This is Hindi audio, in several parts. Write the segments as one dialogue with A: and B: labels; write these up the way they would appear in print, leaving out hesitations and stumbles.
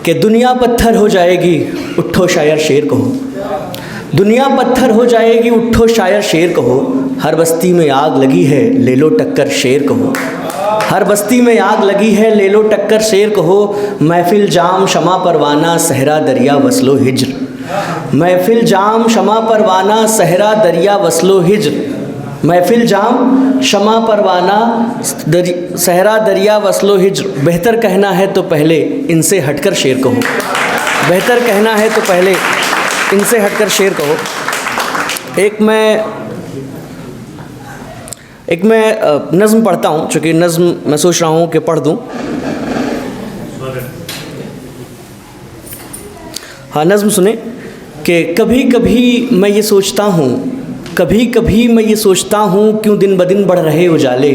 A: कि दुनिया पत्थर हो जाएगी उठो शायर शेर कहो, दुनिया पत्थर हो जाएगी उठो शायर शेर कहो, हर बस्ती में आग लगी है ले लो टक्कर शेर कहो, हर बस्ती में आग लगी है ले लो टक्कर शेर कहो, महफिल जाम शमा परवाना सहरा दरिया वसलो हिज्र, महफिल जाम शमा परवाना सहरा दरिया वसलो हिज्र, महफिल जाम शमा परवाना सहरा दरिया वसलो हिज्र, बेहतर कहना है तो पहले इनसे हटकर शेर कहो, बेहतर कहना है तो पहले इनसे हटकर शेर कहो। एक मैं नज़्म पढ़ता हूँ, चूँकि नज़्म मैं सोच रहा हूँ कि पढ़ दूँ। हाँ, नज़्म सुने कि कभी कभी मैं ये सोचता हूँ, कभी कभी मैं ये सोचता हूँ क्यों दिन ब दिन बढ़ रहे उजाले,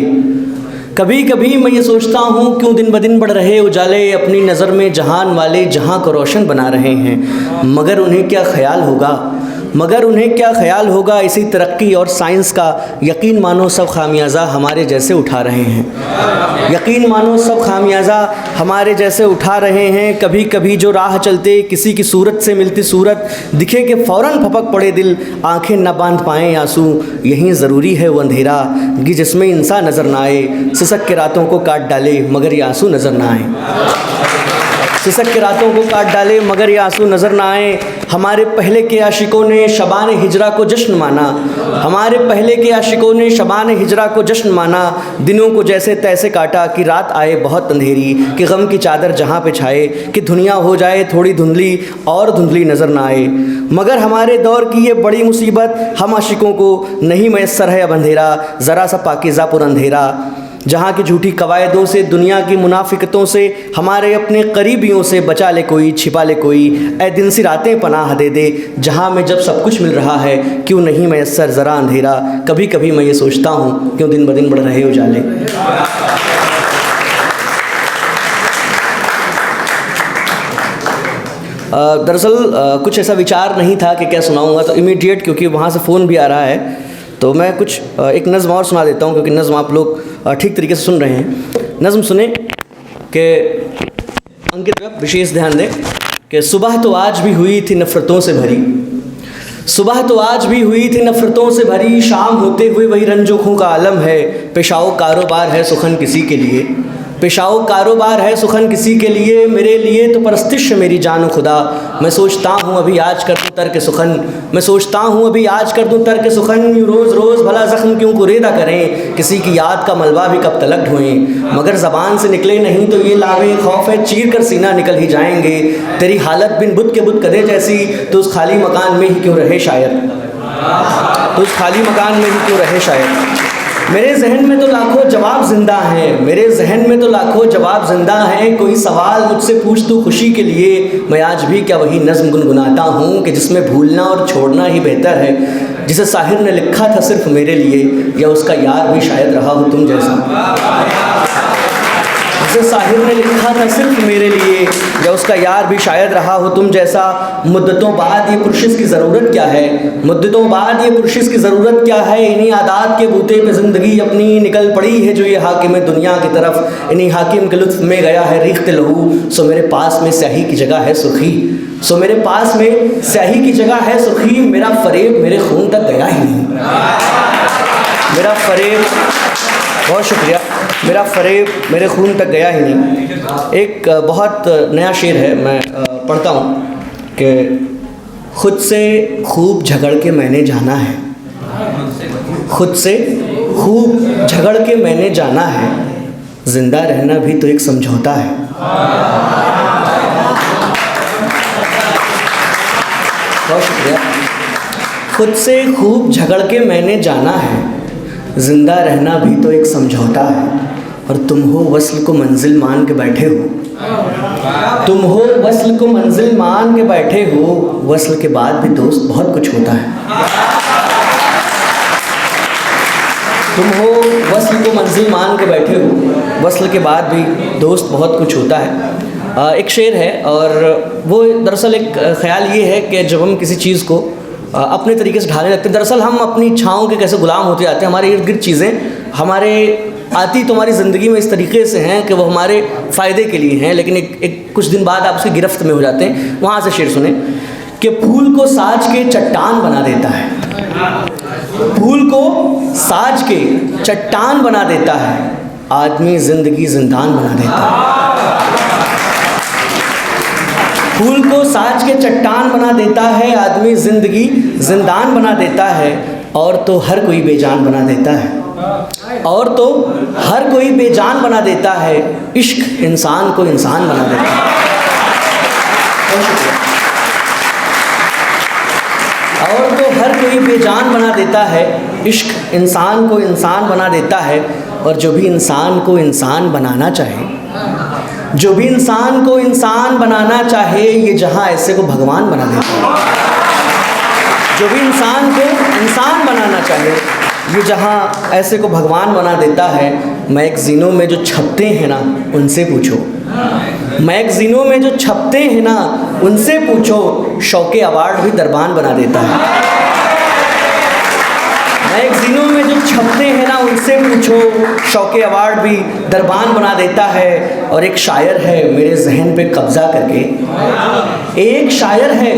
A: कभी कभी मैं ये सोचता हूँ क्यों दिन ब दिन बढ़ रहे उजाले, अपनी नज़र में जहान वाले जहाँ को रोशन बना रहे हैं, मगर उन्हें क्या ख्याल होगा, मगर उन्हें क्या ख्याल होगा इसी तरक्की और साइंस का, यकीन मानो सब खामियाज़ा हमारे जैसे उठा रहे हैं, यकीन मानो सब खामियाज़ा हमारे जैसे उठा रहे हैं। कभी कभी जो राह चलते किसी की सूरत से मिलती सूरत, दिखे कि फ़ौरन फपक पड़े दिल, आंखें न बांध पाएँ आंसू, यहीं ज़रूरी है वो अंधेरा कि जिसमें इंसान नज़र ना आए, सिसक के रातों को काट डाले मगर ये आंसू नज़र ना आए, सिसक के रातों को काट डाले मगर ये आंसू नज़र ना आए। हमारे पहले के आशिकों ने शबान हिजरा को जश्न माना, हमारे पहले के आशिकों ने शबान हिजरा को जश्न माना, दिनों को जैसे तैसे काटा कि रात आए बहुत अंधेरी, कि गम की चादर जहाँ पे छाए, कि दुनिया हो जाए थोड़ी धुंधली और धुंधली नज़र ना आए। मगर हमारे दौर की ये बड़ी मुसीबत, हम आशिकों को नहीं मैसर है अब अंधेरा, ज़रा सा पाकीज़ा पुर अंधेरा, जहाँ की झूठी कवायदों से दुनिया की मुनाफिकतों से हमारे अपने करीबियों से बचा ले कोई छिपा ले कोई, ए दिन सी रातें पनाह दे दे जहाँ में जब सब कुछ मिल रहा है, क्यों नहीं मैसर ज़रा अंधेरा, कभी कभी मैं ये सोचता हूँ क्यों दिन ब दिन बढ़ रहे उजाले। दरअसल कुछ ऐसा विचार नहीं था कि क्या सुनाऊँगा, तो इमीडिएट क्योंकि वहाँ से फ़ोन भी आ रहा है तो मैं कुछ एक नज़्म और सुना देता हूँ, क्योंकि नज़्म आप लोग ठीक तरीके से सुन रहे हैं। नज़्म सुने कि अंकित में विशेष ध्यान दें कि सुबह तो आज भी हुई थी नफ़रतों से भरी, सुबह तो आज भी हुई थी नफ़रतों से भरी, शाम होते हुए वही रंजोखों का आलम है, पेशाओ कारोबार है सुखन किसी के लिए, पेशाओ कारोबार है सुखन किसी के लिए, मेरे लिए तो परस्तिश मेरी जान खुदा, मैं सोचता हूँ अभी आज कर दूँ तर्क सुखन, मैं सोचता हूँ अभी आज कर दूँ तर्क सुखन, यूँ रोज़ रोज़ भला ज़ख्म क्यों कुरेदा करें, किसी की याद का मलबा भी कब तलक ढोएं, मगर ज़बान से निकले नहीं तो ये लावे खौफ है चीर कर सीना निकल ही जाएंगे, तेरी हालत बिन बुत के बुत कदे जैसी, तो उस खाली मकान में ही क्यों रहे शायर, तो उस खाली मकान में ही क्यों रहे शायर। मेरे जहन में तो लाखों जवाब ज़िंदा हैं, मेरे जहन में तो लाखों जवाब ज़िंदा हैं, कोई सवाल मुझसे पूछ तू खुशी के लिए, मैं आज भी क्या वही नज़्म गुनगुनाता हूँ कि जिसमें भूलना और छोड़ना ही बेहतर है, जिसे साहिर ने लिखा था सिर्फ मेरे लिए, या उसका यार भी शायद रहा हो तुम जैसा, जिसे साहिर ने लिखा था सिर्फ मेरे लिए, या उसका यार भी शायद रहा हो तुम जैसा। मुद्दतों बाद ये पुरशिश की ज़रूरत क्या है, मुद्दतों बाद ये पुरशिश की ज़रूरत क्या है, इन्हीं आदात के बूते पे ज़िंदगी अपनी निकल पड़ी है जो ये हाकिम दुनिया की तरफ, इन्हीं हाकिम के लुत्फ़ में गया है रिख्त लहू, सो मेरे पास में स्याही की जगह है सुर्खी, सो मेरे पास में स्याही की जगह है सुर्खी, मेरा फरेब मेरे खून तक गया ही नहीं, मेरा फरेब, बहुत शुक्रिया, मेरा फरेब मेरे खून तक गया ही नहीं। एक बहुत नया शेर है, मैं पढ़ता हूँ कि खुद से खूब झगड़ के मैंने जाना है, खुद से खूब झगड़ के मैंने जाना है, ज़िंदा रहना भी तो एक समझौता है। बहुत शुक्रिया। खुद से खूब झगड़ के मैंने जाना है, ज़िंदा रहना भी तो एक समझौता है, और तुम हो वस्ल को मंजिल मान के बैठे हो, तुम हो वस्ल को मंजिल मान के बैठे हो, वस्ल के बाद भी दोस्त बहुत कुछ होता है, तुम हो वस्ल को मंजिल मान के बैठे हो, वस्ल के बाद भी दोस्त बहुत कुछ होता है। एक शेर है और वो दरअसल एक ख़्याल ये है कि जब हम किसी चीज़ को अपने तरीके से ढालने लगते हैं, दरअसल हम अपनी इच्छाओं के कैसे ग़ुलाम होते जाते हैं, हमारे इर्द गिर्द चीज़ें हमारे आती तुम्हारी ज़िंदगी में इस तरीके से हैं कि वो हमारे फ़ायदे के लिए हैं, लेकिन एक कुछ दिन बाद आप उसकी गिरफ्त में हो जाते हैं। वहाँ से शेर सुने कि फूल को साज के चट्टान बना देता है, फूल को साज के चट्टान बना देता है, आदमी ज़िंदगी जिंदान बना देता है। फूल को साज के चट्टान बना देता है, आदमी ज़िंदगी जिंदान बना देता है, और तो हर कोई बेजान बना देता है, और तो हर कोई बेजान बना देता है, इश्क इंसान को इंसान बना देता है। और तो हर कोई बेजान बना देता है, इश्क इंसान को इंसान बना देता है, और जो भी इंसान को इंसान बनाना चाहे, जो भी इंसान को इंसान बनाना चाहे, ये जहाँ ऐसे को भगवान बना देता है। जो भी इंसान को इंसान बनाना चाहे, ये जहाँ ऐसे को भगवान बना देता है। मैगज़ीनों में जो छपते हैं ना, उनसे पूछो, मैगज़ीनों में जो छपते हैं ना, उनसे पूछो, शौके अवार्ड भी दरबान बना देता है। मैगज़ीनों में जो छपते हैं ना, उनसे पूछो, शौके अवार्ड भी दरबान बना देता है। और एक शायर है मेरे जहन पे कब्ज़ा करके, एक शायर है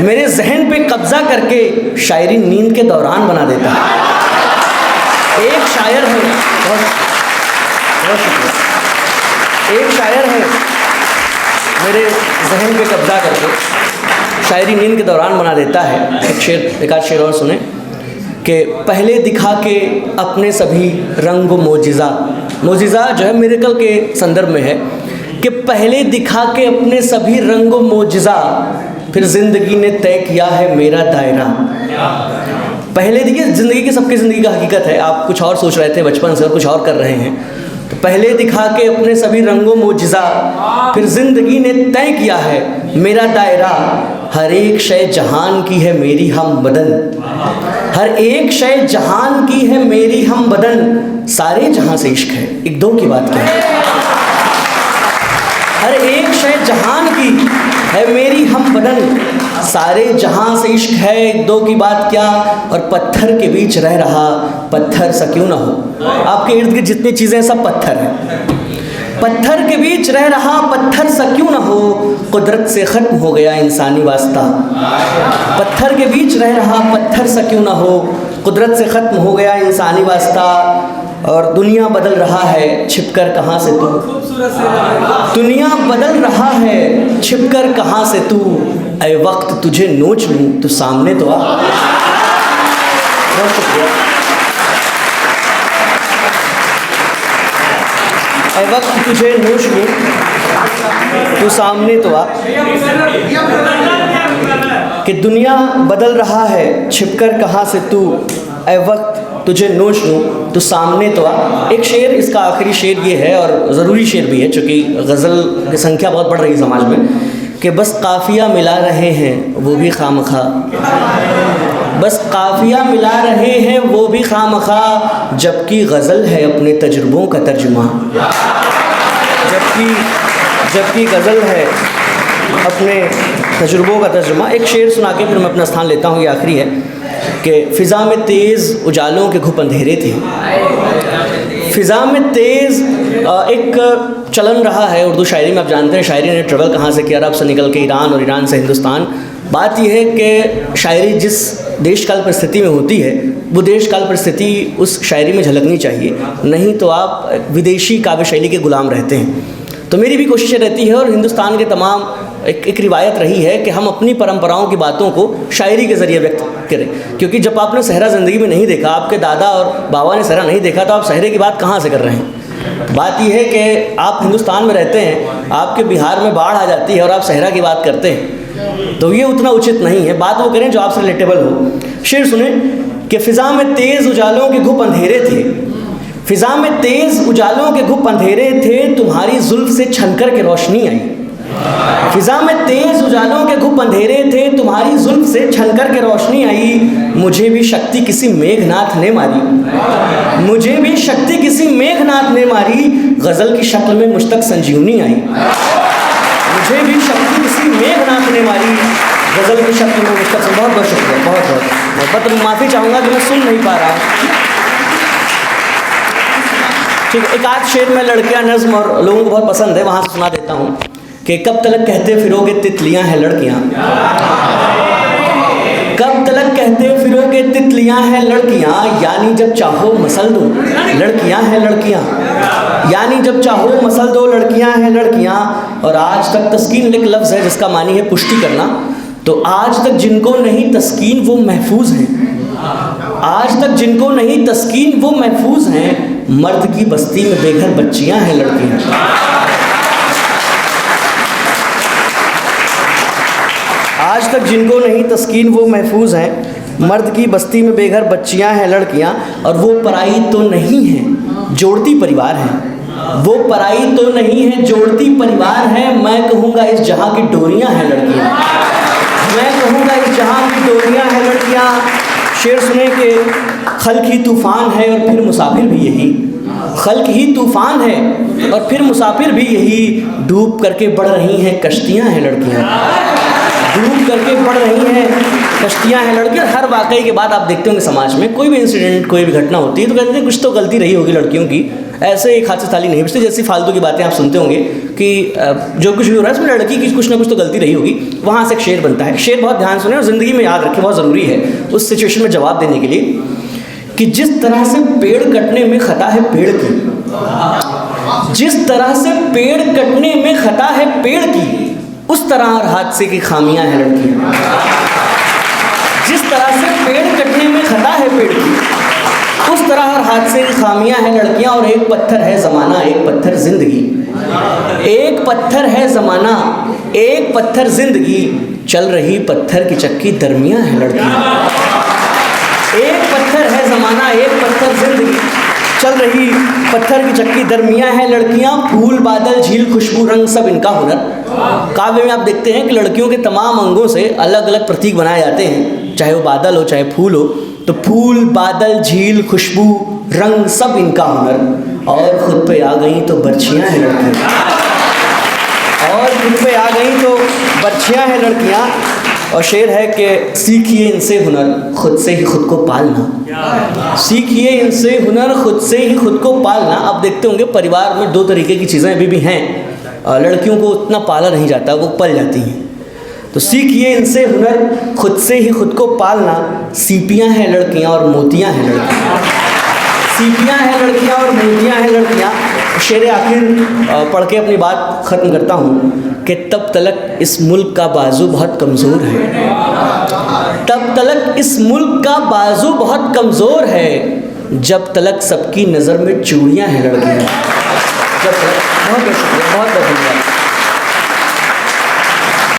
A: मेरे जहन पे कब्ज़ा करके, शायरी नींद के दौरान बना देता है। एक शायर है, बहुत शुक्रिया, एक शायर है मेरे जहन पे कब्ज़ा करके, शायरी नींद के दौरान बना देता है। एक आध शेर और सुने कि पहले दिखा के अपने सभी रंग व मोजिज़ा, मोजिज़ा जो है मिरेकल के संदर्भ में है कि पहले दिखा के अपने सभी रंग व मोजिज़ा, फिर ज़िंदगी ने तय किया है मेरा दायरा। पहले देखिए, ज़िंदगी की सबकी ज़िंदगी का हकीकत है, आप कुछ और सोच रहे थे बचपन से और कुछ और कर रहे हैं। तो पहले दिखा के अपने सभी रंगों मोजिज़ा, फिर ज़िंदगी ने तय किया है मेरा दायरा। हर एक शय जहान की है मेरी हम बदन, हर एक शय जहान की है मेरी हम बदन, सारे जहां से इश्क है, एक दो की बात क्या है। हर एक शय जहान की है मेरी हम बदन, सारे जहां से इश्क है, एक दो की बात क्या। और पत्थर के बीच रह रहा पत्थर सा क्यों ना हो, आपके इर्द गिर्द जितनी चीज़ें सब पत्थर हैं। पत्थर के बीच रह रहा पत्थर सा क्यों ना हो, कुदरत से ख़त्म हो गया इंसानी वास्ता। पत्थर के बीच रह रहा पत्थर सा क्यों ना हो, कुदरत से ख़त्म हो गया इंसानी वास्ता। और दुनिया बदल रहा है छिपकर कहाँ से तू, दुनिया बदल रहा है छिपकर कहाँ से तू, ऐ वक्त तुझे नोच लूँ तो सामने तो आ। बहुत शुक्रिया। ऐ वक्त तुझे नोच लूँ तो सामने तो आ, कि दुनिया बदल रहा है छिपकर कहाँ से तू, ऐ वक्त तुझे नोच लूँ तो सामने तो आ। एक शेर, इसका आखिरी शेर ये है और ज़रूरी शेर भी है, चूँकि गज़ल की संख्या बहुत बढ़ रही है समाज में, कि बस काफ़िया मिला रहे हैं वो भी खामखा, बस काफ़िया मिला रहे हैं वो भी खामखा, जबकि गज़ल है अपने तजुर्बों का तर्जुमा, जबकि गज़ल है अपने तजुर्बों का तर्जुमा। एक शेर सुना के फिर मैं अपना स्थान लेता हूँ, ये आखिरी है कि फ़िज़ा में तेज़ उजालों के घुप अंधेरे थे। फ़िज़ा में तेज़ एक चलन रहा है उर्दू शायरी में, आप जानते हैं शायरी ने ट्रेवल कहाँ से किया, अरब से निकल के ईरान और ईरान से हिंदुस्तान। बात यह है कि शायरी जिस देश काल परिस्थिति में होती है, वो देश काल परिस्थिति उस शायरी में झलकनी चाहिए, नहीं तो आप विदेशी काव्य शैली के ग़ुलाम रहते हैं। तो मेरी भी कोशिश रहती है, और हिंदुस्तान के तमाम एक रिवायत रही है कि हम अपनी परंपराओं की बातों को शायरी के ज़रिए व्यक्त करें, क्योंकि जब आपने सहरा ज़िंदगी में नहीं देखा, आपके दादा और बाबा ने सहरा नहीं देखा, तो आप सहरे की बात कहाँ से कर रहे हैं। बात यह है कि आप हिंदुस्तान में रहते हैं, आपके बिहार में बाढ़ आ जाती है और आप सहरा की बात करते हैं, तो ये उतना उचित नहीं है। बात वो करें जो आपसे रिलेटेबल हो। शेर सुने कि फ़िज़ा में तेज़ उजालों के घुप अंधेरे थे, फ़िज़ा में तेज़ उजालों के घुप अंधेरे थे, तुम्हारी जुल्फ़ से छनकर के रोशनी आई। फ़िज़ा में तेज़ उजालों के घुप अंधेरे थे, तुम्हारी जुल्फ़ से छनकर के रोशनी आई। मुझे भी शक्ति किसी मेघनाथ ने मारी, मुझे भी शक्ति किसी मेघनाथ ने मारी, गज़ल की शक्ल में मुझ तक संजीवनी आई। मुझे भी शक्ति किसी मेघनाथ ने मारी, गज़ल की शक्ल में मुझ तक। बहुत बहुत शुक्रिया, बहुत बहुत माफ़ी चाहूँगा कि मैं सुन नहीं पा रहा। ठीक है, एक आध शेर में लड़कियां नज़्म और लोगों को बहुत पसंद है, वहाँ से सुना देता हूँ कि कब तलक कहते फिरोगे तितलियाँ हैं लड़कियाँ, कब तलक कहते फिरोगे तितलियाँ हैं लड़कियाँ, यानी जब चाहो मसल दो लड़कियाँ हैं लड़कियाँ, यानी जब चाहो मसल दो लड़कियाँ हैं लड़कियाँ। और आज तक तस्कीन एक लफ्ज़ है जिसका मानी है पुष्टि करना, तो आज तक जिनको नहीं तस्कीन वो महफूज हैं, आज तक जिनको नहीं तस्कीन वो महफूज हैं, मर्द की बस्ती में बेघर बच्चियां हैं लड़कियां। आज तक जिनको नहीं तस्कीन वो महफूज हैं, मर्द की बस्ती में बेघर बच्चियां हैं लड़कियां। और वो पराई तो नहीं है जोड़ती परिवार है, वो पराई तो नहीं है जोड़ती परिवार है, मैं कहूँगा इस जहाँ की डोरियाँ हैं लड़कियाँ, मैं कहूँगा इस जहाँ की डोरियाँ हैं लड़कियाँ। शेर सुने के खल्क ही तूफ़ान है और फिर मुसाफिर भी यही, खल्क ही तूफ़ान है और फिर मुसाफिर भी यही, डूब करके बढ़ रही हैं कश्तियाँ हैं लड़कियाँ, डूब करके बढ़ रही हैं कश्तियाँ हैं लड़कियाँ। हर वाक़ई के बाद आप देखते होंगे समाज में कोई भी इंसिडेंट कोई भी घटना होती है तो कहते हैं कुछ तो गलती रही होगी लड़कियों की, ऐसे एक हाथ से थाली नहीं बचती, जैसी फालतू की बातें आप सुनते होंगे कि जो कुछ भी हो रहा है उसमें लड़की की कुछ ना कुछ तो गलती रही होगी। वहाँ से एक शेर बनता है, शेर बहुत ध्यान सुने और ज़िंदगी में याद रखें, बहुत ज़रूरी है उस सिचुएशन में जवाब देने के लिए, कि जिस तरह से पेड़ कटने में खता है पेड़ की, जिस तरह से पेड़ कटने में खता है पेड़ की, उस तरह हर हादसे की खामियां हैं लड़कियां। जिस तरह से पेड़ कटने में खता है पेड़ की, उस तरह हर हादसे की खामियां हैं लड़कियां। और एक पत्थर है ज़माना, एक पत्थर ज़िंदगी, एक पत्थर है ज़माना, एक पत्थर ज़िंदगी, चल रही पत्थर की चक्की दरमियां हैं लड़कियां। एक पत्थर है ज़माना, एक पत्थर ज़िंदगी, चल रही पत्थर की चक्की दरमियाँ हैं लड़कियाँ। फूल बादल झील खुशबू रंग सब इनका हुनर। काव्य में आप देखते हैं कि लड़कियों के तमाम अंगों से अलग अलग प्रतीक बनाए जाते हैं, चाहे वो बादल हो चाहे फूल हो, तो फूल बादल झील खुशबू रंग सब इनका हुनर। और खुद पे आ गई तो बर्छियाँ हैं लड़कियाँ, और खुद पे आ गई तो बर्छियाँ हैं लड़कियाँ। और शेर है कि सीखिए इनसे हुनर खुद से ही खुद को पालना, सीखिए इनसे हुनर खुद से ही खुद को पालना। आप देखते होंगे परिवार में दो तरीके की चीज़ें अभी भी हैं, लड़कियों को उतना पाला नहीं जाता, वो पल जाती हैं। तो सीखिए इनसे हुनर खुद से ही खुद को पालना, सीपियाँ हैं लड़कियाँ और मोतियाँ हैं लड़कियाँ, सीपियाँ हैं लड़कियाँ और मोतियाँ हैं लड़कियाँ। शेर आखिर पढ़ के अपनी बात ख़त्म करता हूँ कि तब तलक इस मुल्क का बाजू बहुत कमज़ोर है, तब तलक इस मुल्क का बाजू बहुत कमज़ोर है, जब तलक सबकी नज़र में चूड़ियाँ हैं लड़कियाँ। जब तलक बहुत बहुत शुक्रिया, बहुत बहुत धन्यवाद।